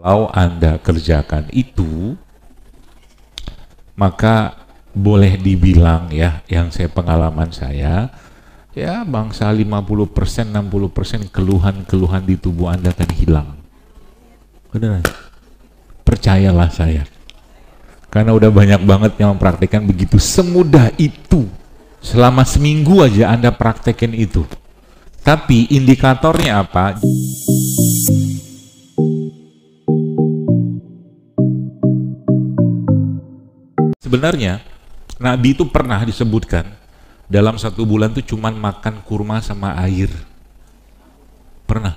Kalau Anda kerjakan itu, maka boleh dibilang ya, yang pengalaman saya, ya bangsa 50%, 60% keluhan-keluhan di tubuh Anda akan hilang. Beneran. Percayalah saya. Karena udah banyak banget yang mempraktikkan begitu. Semudah itu. Selama seminggu aja Anda praktekin itu. Tapi indikatornya apa? Sebenarnya Nabi itu pernah disebutkan dalam 1 bulan itu cuman makan kurma sama air. Pernah.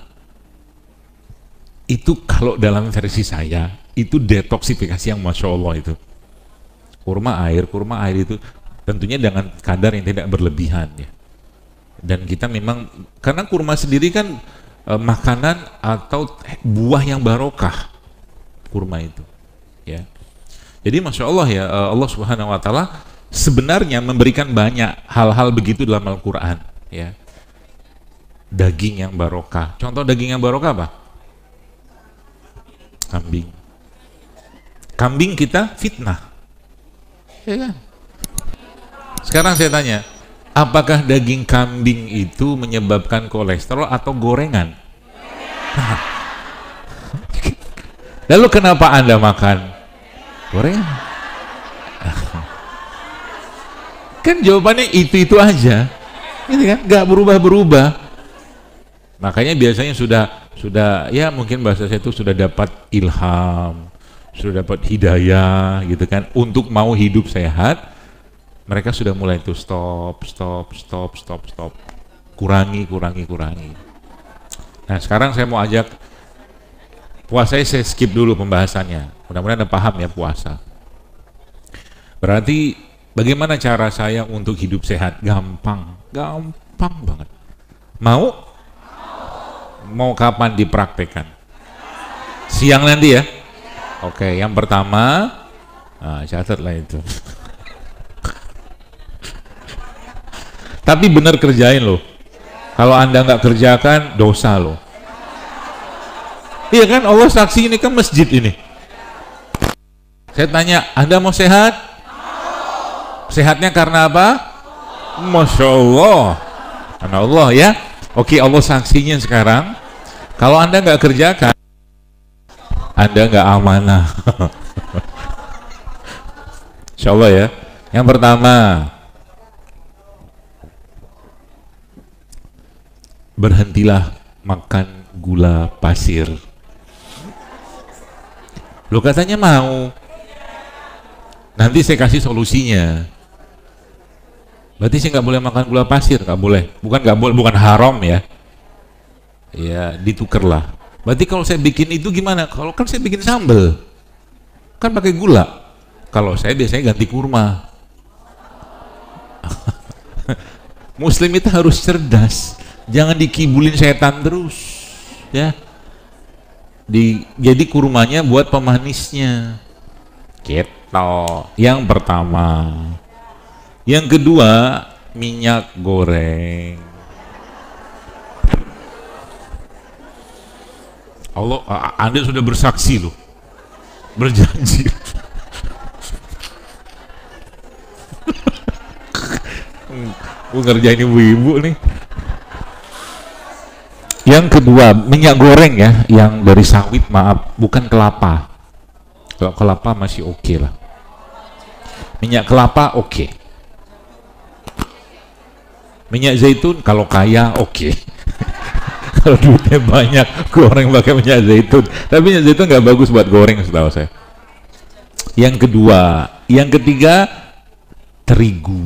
Itu kalau dalam versi saya itu detoksifikasi yang Masya Allah itu. Kurma air itu tentunya dengan kadar yang tidak berlebihan ya. Dan kita memang, karena kurma sendiri kan makanan atau buah yang barokah, kurma itu ya. Jadi Masya Allah ya, Allah Subhanahu Wa Taala sebenarnya memberikan banyak hal-hal begitu dalam Al-Quran ya. Daging yang barokah, contoh daging yang barokah apa? Kambing. Kambing kita fitnah ya kan? Sekarang saya tanya, apakah daging kambing itu menyebabkan kolesterol atau gorengan? Nah. Lalu kenapa Anda makan gorengan? Kan jawabannya itu aja, gitu kan? Nggak berubah-berubah. Makanya biasanya sudah ya mungkin bahasa saya itu sudah dapat ilham, sudah dapat hidayah, gitu kan? Untuk mau hidup sehat. Mereka sudah mulai itu stop, kurangi. Nah sekarang saya mau ajak puasa, saya skip dulu pembahasannya. Mudah-mudahan Anda paham ya puasa. Berarti bagaimana cara saya untuk hidup sehat? Gampang banget. Mau kapan dipraktekkan? Siang nanti ya. Oke, yang pertama, catatlah itu. Tapi benar kerjain loh. Kalau Anda nggak kerjakan, dosa loh. Iya kan, Allah saksi, ini kan masjid ini. Saya tanya, Anda mau sehat? Sehatnya karena apa? Masya Allah. Karena Allah ya. Oke, Allah saksinya sekarang. Kalau Anda nggak kerjakan, Anda nggak amanah. Insya Allah ya. Yang pertama, berhentilah makan gula pasir. Lo katanya mau. Nanti saya kasih solusinya. Berarti saya nggak boleh makan gula pasir, nggak boleh. Bukan haram ya. Ya ditukerlah. Berarti kalau saya bikin itu gimana? Kalau kan saya bikin sambal, kan pakai gula. Kalau saya biasanya ganti kurma. Muslim itu harus cerdas. Jangan dikibulin setan terus ya. Jadi kurmanya buat pemanisnya gitu. Yang pertama. Yang kedua, minyak goreng. Allah, Anda sudah bersaksi loh, berjanji. Gue ngerjain ibu-ibu nih. Yang kedua, minyak goreng ya, yang dari sawit, maaf, bukan kelapa. Kalau kelapa masih oke lah. Minyak kelapa oke. Minyak zaitun kalau kaya oke. Kalau duitnya banyak, goreng pakai minyak zaitun. Tapi minyak zaitun nggak bagus buat goreng setahu saya. Yang kedua, yang ketiga, terigu.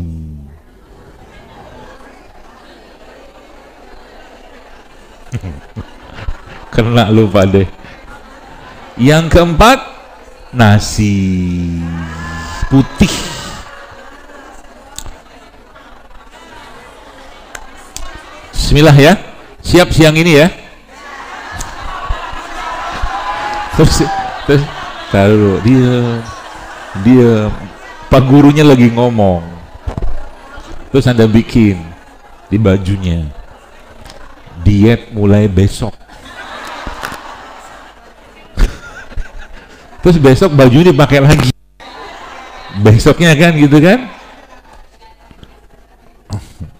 Kena lupa deh. Yang keempat, nasi putih. Bismillah ya. Siap siang ini ya. Terus taruh dia Pak gurunya lagi ngomong. Terus Anda bikin di bajunya. Diet mulai besok. terus besok baju dipakai lagi, besoknya kan gitu kan,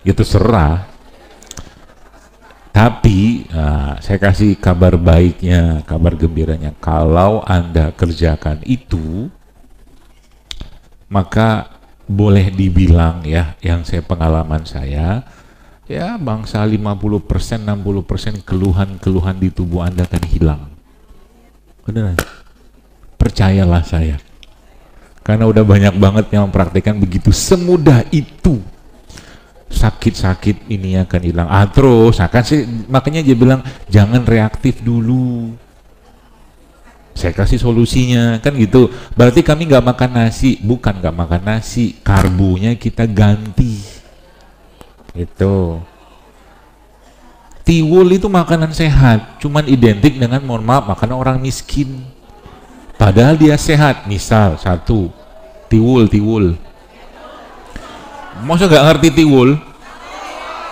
itu serah. Tapi saya kasih kabar baiknya, kabar gembiranya, kalau Anda kerjakan itu, maka boleh dibilang ya, yang saya pengalaman saya, ya bangsa 50%, 60% keluhan-keluhan di tubuh Anda akan hilang. Beneran. Percayalah saya. Karena udah banyak banget yang mempraktikkan begitu, semudah itu. Sakit-sakit ini akan hilang. Terus, kan sih, makanya dia bilang jangan reaktif dulu. Saya kasih solusinya, kan gitu. Berarti kami nggak makan nasi, bukan nggak makan nasi, karbonya kita ganti. Itu. Tiwul itu makanan sehat, cuman identik dengan, mohon maaf, makanan orang miskin. Padahal dia sehat. Misal satu, tiwul. Masa nggak ngerti tiwul?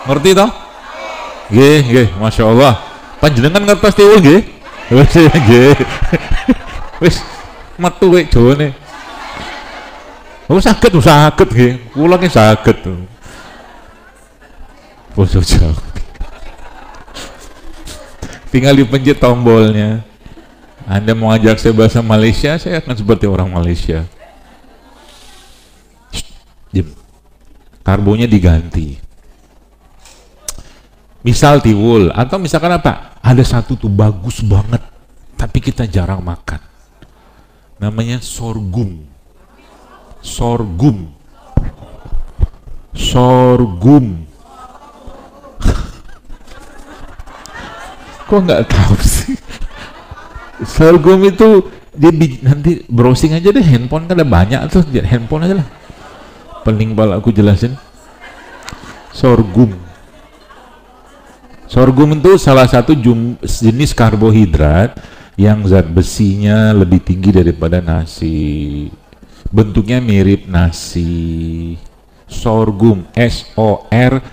Ngerti toh? Nggih, Masya Allah. Panjenengan ngertos tiwul nggih? Nggih. Wis metu kowe Jawane. Oh saged nggih. Kula ki saged. Basa Jawa. Tinggal dipencet tombolnya. Anda mau ajak saya bahasa Malaysia, saya akan seperti orang Malaysia. Diam. Karbonya diganti. Misal tiwul, atau misalkan apa? Ada satu tuh bagus banget, tapi kita jarang makan. Namanya sorghum. Sorghum. Kok nggak tahu sih? Sorghum itu dia nanti browsing aja deh, handphone kan ada banyak tuh, handphone aja lah. Pening pala aku jelasin. Sorghum itu salah satu jenis karbohidrat yang zat besinya lebih tinggi daripada nasi. Bentuknya mirip nasi. Sorghum, S-O-R-G-U-M.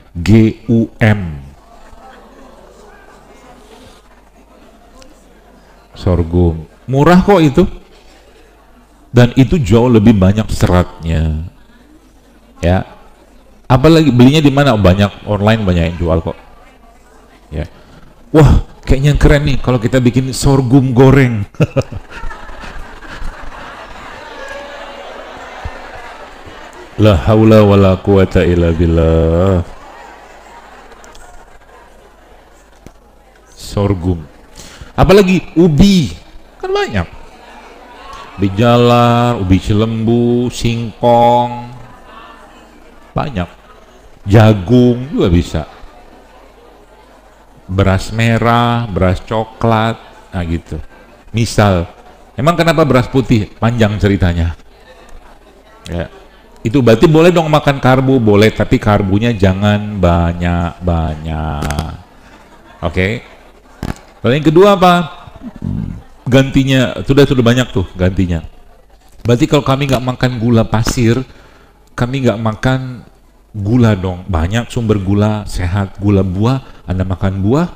Sorghum murah kok itu, dan itu jauh lebih banyak seratnya ya. Apalagi belinya di mana? Banyak online, banyak yang jual kok ya. Wah, kayaknya keren nih kalau kita bikin sorghum goreng. La haula wala quwata illa billah. Sorghum. Apalagi ubi, kan banyak. Ubi jalar, ubi cilembu, singkong, banyak. Jagung juga bisa. Beras merah, beras coklat, nah gitu. Misal, emang kenapa beras putih? Panjang ceritanya. Ya, itu berarti boleh dong makan karbo, boleh, tapi karbonya jangan banyak-banyak. Oke. Lalu yang kedua apa? Gantinya sudah banyak tuh gantinya. Berarti kalau kami nggak makan gula pasir, kami nggak makan gula dong. Banyak sumber gula sehat, gula buah. Anda makan buah,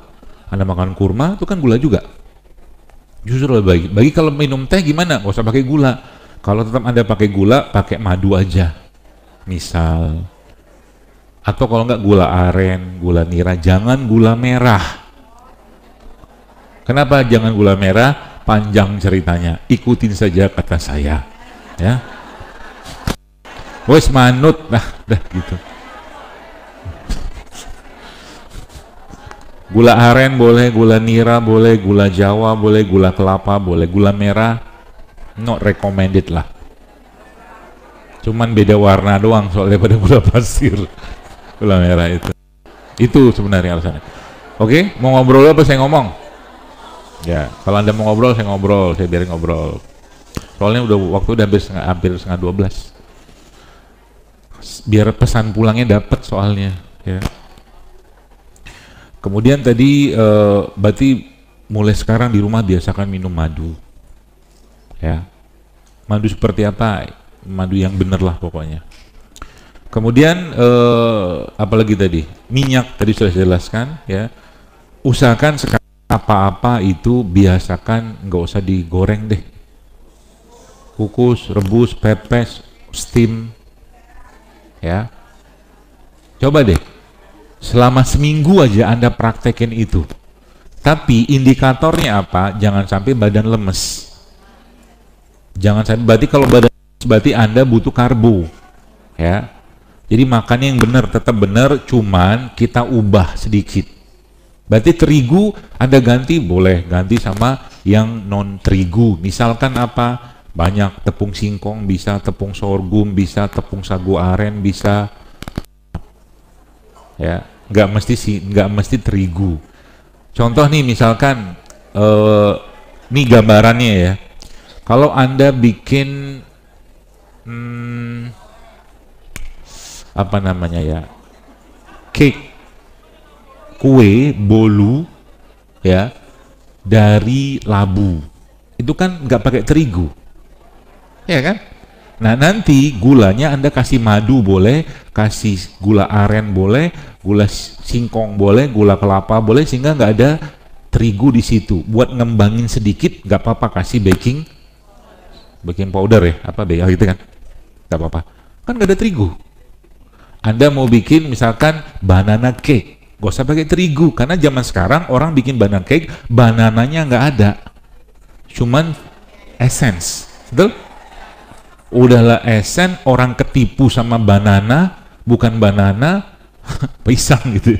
Anda makan kurma, itu kan gula juga. Justru lebih baik. Bagi kalau minum teh gimana? Nggak usah pakai gula. Kalau tetap Anda pakai gula, pakai madu aja. Misal. Atau kalau nggak gula aren, gula nira, jangan gula merah. Kenapa jangan gula merah? Panjang ceritanya. Ikutin saja kata saya. Ya. Wes manut, dah gitu. Gula aren boleh, gula nira boleh, gula jawa boleh, gula kelapa boleh, gula merah not recommended lah. Cuman beda warna doang soalnya pada gula pasir. Gula merah itu. Itu sebenarnya alasannya. Oke, mau ngobrol apa saya ngomong? Ya, kalau Anda mau ngobrol, saya ngobrol, saya biarin ngobrol. Soalnya waktu udah hampir setengah 12. Biar pesan pulangnya dapat soalnya, ya. Kemudian tadi berarti mulai sekarang di rumah biasakan minum madu. Ya. Madu seperti apa? Madu yang bener lah pokoknya. Kemudian apalagi tadi? Minyak tadi sudah saya jelaskan, ya. Usahakan sekarang apa-apa itu biasakan nggak usah digoreng deh. kukus, rebus, pepes, steam, ya. Coba deh, selama seminggu aja Anda praktekin itu. Tapi indikatornya apa? Jangan sampai badan lemes. Jangan sampai, berarti kalau badan lemes, berarti Anda butuh karbo, ya. Jadi makannya yang benar, tetap benar, cuman kita ubah sedikit. Berarti terigu Anda ganti, boleh ganti sama yang non terigu. Misalkan apa? Banyak tepung singkong bisa, tepung sorghum bisa, tepung sagu aren bisa. Ya, nggak mesti terigu. Contoh nih, misalkan ini gambarannya ya. Kalau Anda bikin apa namanya ya, cake, kue, bolu, ya, dari labu, itu kan nggak pakai terigu, ya kan? Nah, nanti gulanya Anda kasih madu boleh, kasih gula aren boleh, gula singkong boleh, gula kelapa boleh, sehingga nggak ada terigu di situ. Buat ngembangin sedikit nggak apa-apa, kasih baking powder ya, apa gitu kan? Nggak apa-apa, kan nggak ada terigu. Anda mau bikin misalkan banana cake, gak usah pakai terigu, karena zaman sekarang orang bikin banana cake, banananya nggak ada, cuman essence, betul? Udahlah essence, orang ketipu sama banana, bukan banana, pisang gitu.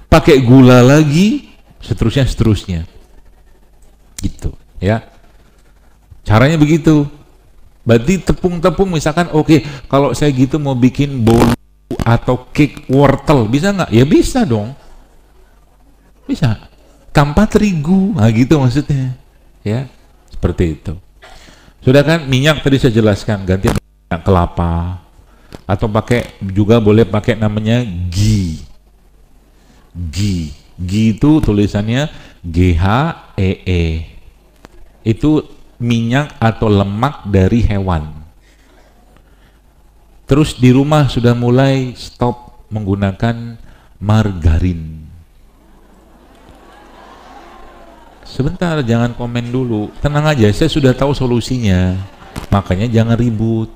Pakai gula lagi, seterusnya, gitu, ya. Caranya begitu. Berarti tepung-tepung misalkan, oke, kalau saya gitu mau bikin bolu atau cake wortel, bisa nggak? Ya bisa dong, bisa, tanpa terigu, nah gitu maksudnya, ya, seperti itu. Sudah kan? Minyak tadi saya jelaskan, ganti minyak kelapa, atau pakai juga boleh pakai namanya ghee. Ghee itu tulisannya GHEE, itu minyak atau lemak dari hewan. Terus di rumah sudah mulai stop menggunakan margarin. Sebentar, jangan komen dulu, tenang aja, saya sudah tahu solusinya. Makanya jangan ribut.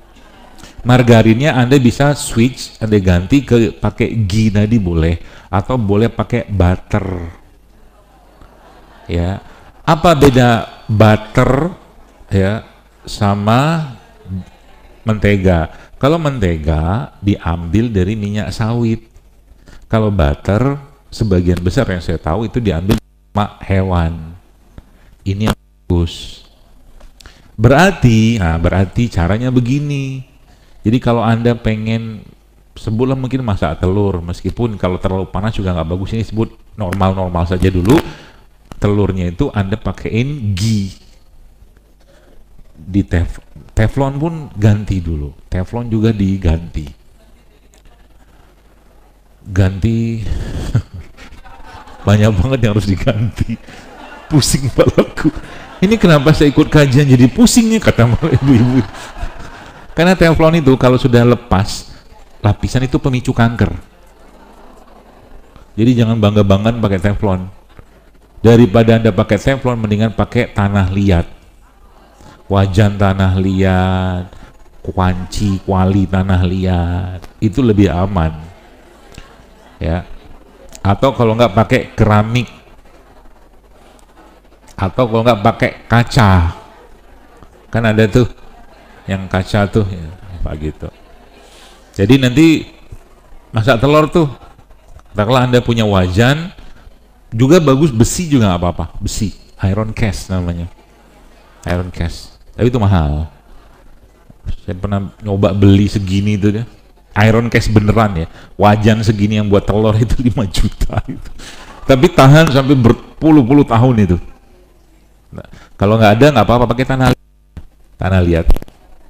Margarinnya Anda bisa switch, Anda ganti ke pakai ghee tadi boleh, atau boleh pakai butter. Ya, apa beda butter ya sama mentega? Kalau mentega diambil dari minyak sawit. Kalau butter sebagian besar yang saya tahu itu diambil lemak hewan. Ini yang bagus. Berarti caranya begini. Jadi kalau Anda pengen sebulan mungkin masak telur, meskipun kalau terlalu panas juga nggak bagus, ini sebut normal-normal saja dulu. Telurnya itu Anda pakaiin ghee. Di teflon pun ganti dulu, teflon juga diganti. Banyak banget yang harus diganti. Pusing kepalaku. Ini kenapa saya ikut kajian jadi pusingnya, kata ibu-ibu. Karena teflon itu kalau sudah lepas lapisan itu pemicu kanker. Jadi jangan bangga-banggaan pakai teflon. Daripada Anda pakai teflon, mendingan pakai tanah liat. Wajan tanah liat, kuali tanah liat, itu lebih aman, ya. Atau kalau nggak pakai keramik, atau kalau nggak pakai kaca, kan ada tuh yang kaca tuh, ya, apa gitu. Jadi nanti masak telur tuh, katakanlah Anda punya wajan, juga bagus, besi juga nggak apa-apa, besi, iron cast namanya, iron cast. Tapi itu mahal. Saya pernah nyoba beli segini itu ya. Iron cast beneran ya. Wajan segini yang buat telur itu 5 juta itu. Tapi tahan sampai berpuluh-puluh tahun itu. Nah, kalau nggak ada nggak apa-apa, pakai tanah liat.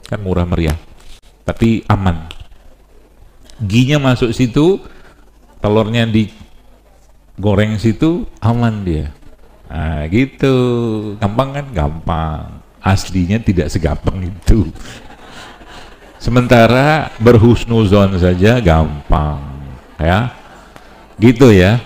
Kan murah meriah. Tapi aman. Ghee-nya masuk situ, telurnya digoreng situ, aman dia. Nah, gitu. Gampang kan? Gampang. Aslinya tidak segampang itu. Sementara berhusnuzon saja gampang, ya. Gitu ya.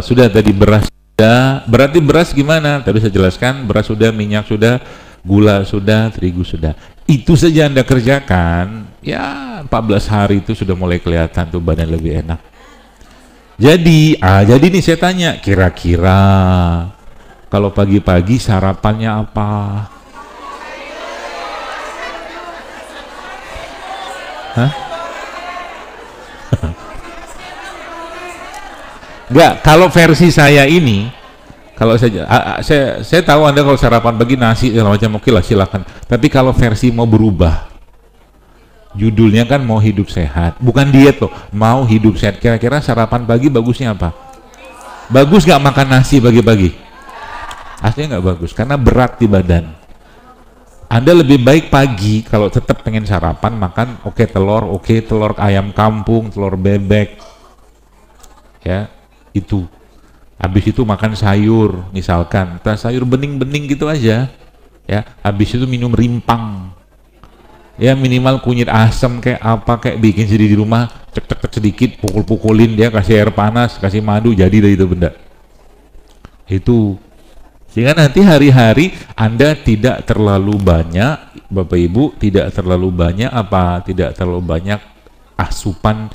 Sudah tadi beras sudah. Berarti beras gimana? Tadi saya jelaskan, beras sudah, minyak sudah, gula sudah, terigu sudah. Itu saja Anda kerjakan, ya 14 hari itu sudah mulai kelihatan tuh badan lebih enak. Jadi nih saya tanya, kira-kira kalau pagi-pagi sarapannya apa? Hah? Enggak, kalau versi saya ini, kalau saya tahu Anda kalau sarapan pagi nasi segala macam, oke lah silakan. Tapi kalau versi mau berubah, judulnya kan mau hidup sehat, bukan diet loh, mau hidup sehat. Kira-kira sarapan pagi bagusnya apa? Bagus nggak makan nasi pagi-pagi? Aslinya nggak bagus, karena berat di badan. Anda lebih baik pagi kalau tetap pengen sarapan makan telur ayam kampung, telur bebek, ya itu. Habis itu makan sayur, misalkan sayur bening-bening gitu aja, ya. Habis itu minum rimpang, ya minimal kunyit asam kayak apa kayak bikin sendiri di rumah, cek sedikit, pukul-pukulin dia, kasih air panas, kasih madu, jadi dari itu benda. Itu sehingga nanti hari-hari Anda tidak terlalu banyak, Bapak Ibu, tidak terlalu banyak asupan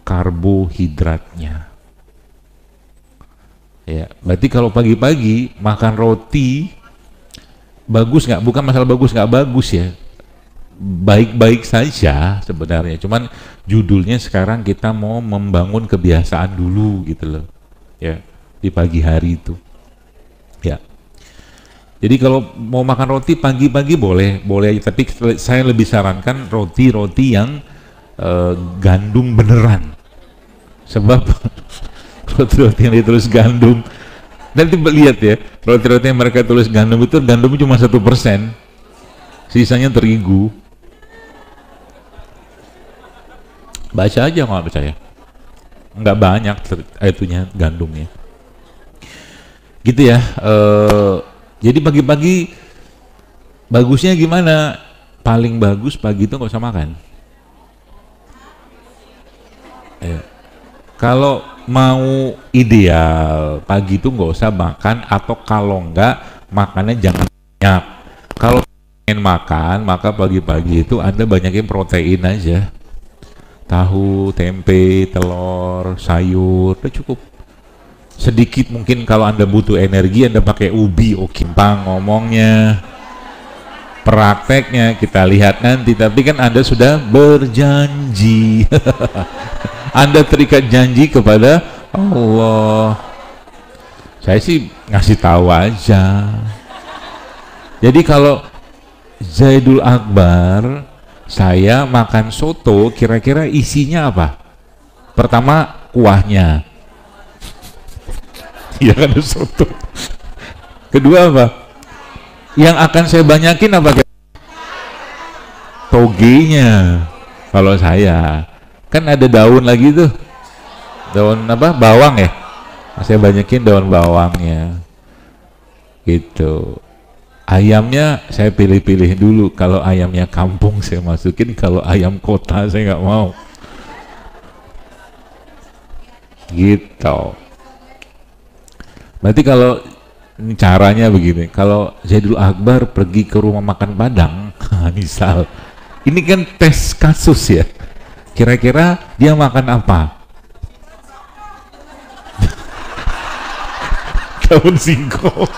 karbohidratnya. Ya, berarti kalau pagi-pagi makan roti bagus nggak? Bukan masalah bagus nggak bagus ya, baik-baik saja sebenarnya. Cuman judulnya sekarang kita mau membangun kebiasaan dulu gitu loh, ya di pagi hari itu. Ya. Jadi kalau mau makan roti pagi-pagi boleh aja, tapi saya lebih sarankan roti yang gandum beneran. Sebab roti-roti yang ditulis gandum, nanti lihat ya, roti-roti yang mereka tulis gandum itu gandumnya cuma 1%, sisanya terigu. Baca aja nggak percaya, nggak banyak itunya gandumnya. Gitu ya. Jadi pagi-pagi bagusnya gimana? Paling bagus pagi itu nggak usah makan. Ya. Kalau mau ideal pagi itu nggak usah makan, atau kalau enggak makannya jangan banyak. Kalau ingin makan maka pagi-pagi itu Anda banyakin protein aja, tahu, tempe, telur, sayur, udah cukup. Sedikit mungkin kalau Anda butuh energi Anda pakai ubi, kimpang ngomongnya, prakteknya kita lihat nanti. Tapi kan Anda sudah berjanji Anda terikat janji kepada Allah. Saya sih ngasih tahu aja. Jadi kalau Zaidul Akbar saya makan soto, kira-kira isinya apa? Pertama kuahnya, ya kan soto. Kedua apa? Yang akan saya banyakin apa? Togenya. Kalau saya kan ada daun lagi tuh, daun apa? Bawang ya. Saya banyakin daun bawangnya. Gitu. Ayamnya saya pilih-pilih dulu. Kalau ayamnya kampung saya masukin, kalau ayam kota saya nggak mau. Gitu. Berarti kalau caranya begini, kalau Zaidul Akbar pergi ke rumah makan Padang, misal, ini kan tes kasus ya, kira-kira dia makan apa? Daun singkong.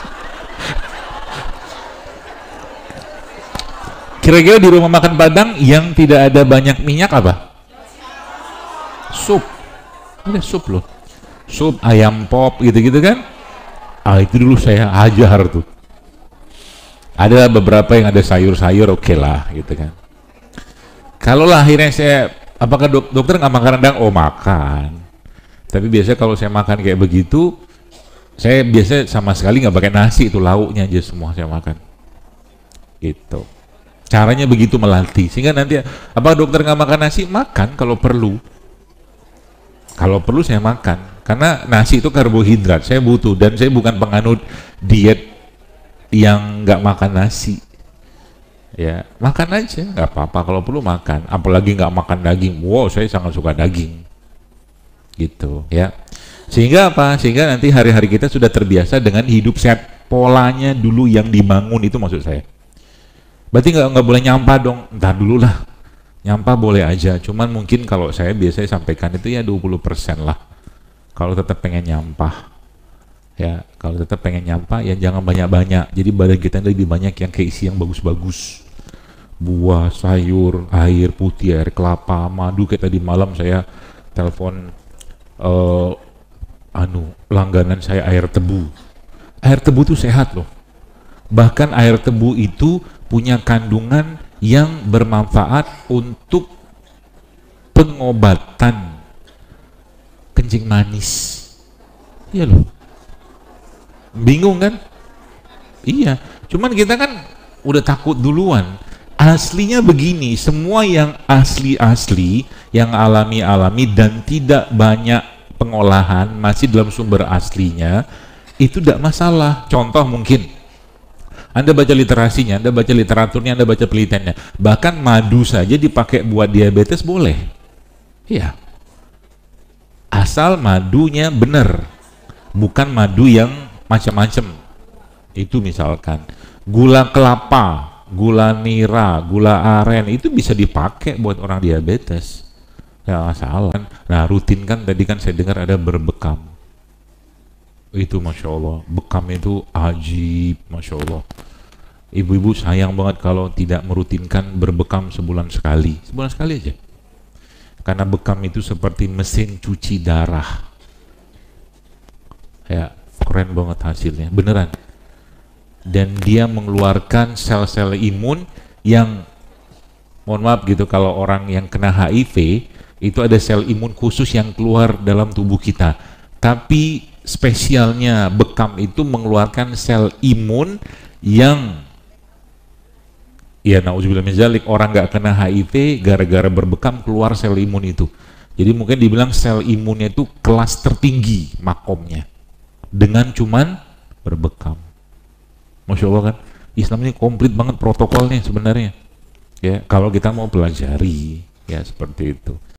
Kira-kira di rumah makan Padang yang tidak ada banyak minyak apa? Sup. Ada sup loh, sup ayam pop gitu-gitu kan. Itu dulu saya ajar tuh. Ada beberapa yang ada sayur-sayur, oke lah gitu kan. Kalau lah akhirnya saya, apakah dokter nggak makan rendang? Oh makan. Tapi biasanya kalau saya makan kayak begitu, saya biasa sama sekali nggak pakai nasi, itu lauknya aja semua saya makan. Gitu. Caranya begitu melatih, sehingga nanti apa dokter nggak makan nasi? Makan kalau perlu. Kalau perlu saya makan, karena nasi itu karbohidrat, saya butuh, dan saya bukan penganut diet yang nggak makan nasi. Ya makan aja, nggak apa-apa kalau perlu makan, apalagi nggak makan daging. Wow, saya sangat suka daging. Gitu ya. Sehingga apa? Sehingga nanti hari-hari kita sudah terbiasa dengan hidup sehat, polanya dulu yang dibangun itu maksud saya. Berarti nggak boleh nyampah dong. Ntar dulu lah. Nyampah boleh aja. Cuman mungkin kalau saya biasanya sampaikan itu ya 20% lah. Kalau tetap pengen nyampah. Ya, kalau tetap pengen nyampah ya jangan banyak-banyak. Jadi badan kita lebih banyak yang keisi yang bagus-bagus. Buah, sayur, air putih, air kelapa, madu. Kayak tadi malam saya telepon langganan saya air tebu. Air tebu itu sehat loh. Bahkan air tebu itu punya kandungan yang bermanfaat untuk pengobatan kencing manis. Iya loh. Bingung kan? Iya. Cuman kita kan udah takut duluan. Aslinya begini, semua yang asli-asli, yang alami-alami dan tidak banyak pengolahan, masih dalam sumber aslinya, itu tidak masalah. Contoh mungkin, Anda baca literasinya, Anda baca literaturnya, Anda baca penelitiannya. Bahkan madu saja dipakai buat diabetes boleh. Iya. Asal madunya benar. Bukan madu yang macam-macam. Itu misalkan gula kelapa, gula nira, gula aren itu bisa dipakai buat orang diabetes. Nggak masalah. Nah rutin kan tadi kan saya dengar ada berbekam. Itu Masya Allah. Bekam itu ajib, Masya Allah. Ibu-ibu sayang banget kalau tidak merutinkan berbekam sebulan sekali. Sebulan sekali aja. Karena bekam itu seperti mesin cuci darah. Ya, keren banget hasilnya. Beneran. Dan dia mengeluarkan sel-sel imun yang, mohon maaf gitu, kalau orang yang kena HIV itu ada sel imun khusus yang keluar dalam tubuh kita, tapi spesialnya bekam itu mengeluarkan sel imun yang, ya nauzubillah min dzalik, orang nggak kena HIV gara-gara berbekam keluar sel imun itu. Jadi mungkin dibilang sel imunnya itu kelas tertinggi makomnya dengan cuman berbekam. Masya Allah kan, Islam ini komplit banget protokolnya sebenarnya. Ya, kalau kita mau pelajari, ya seperti itu.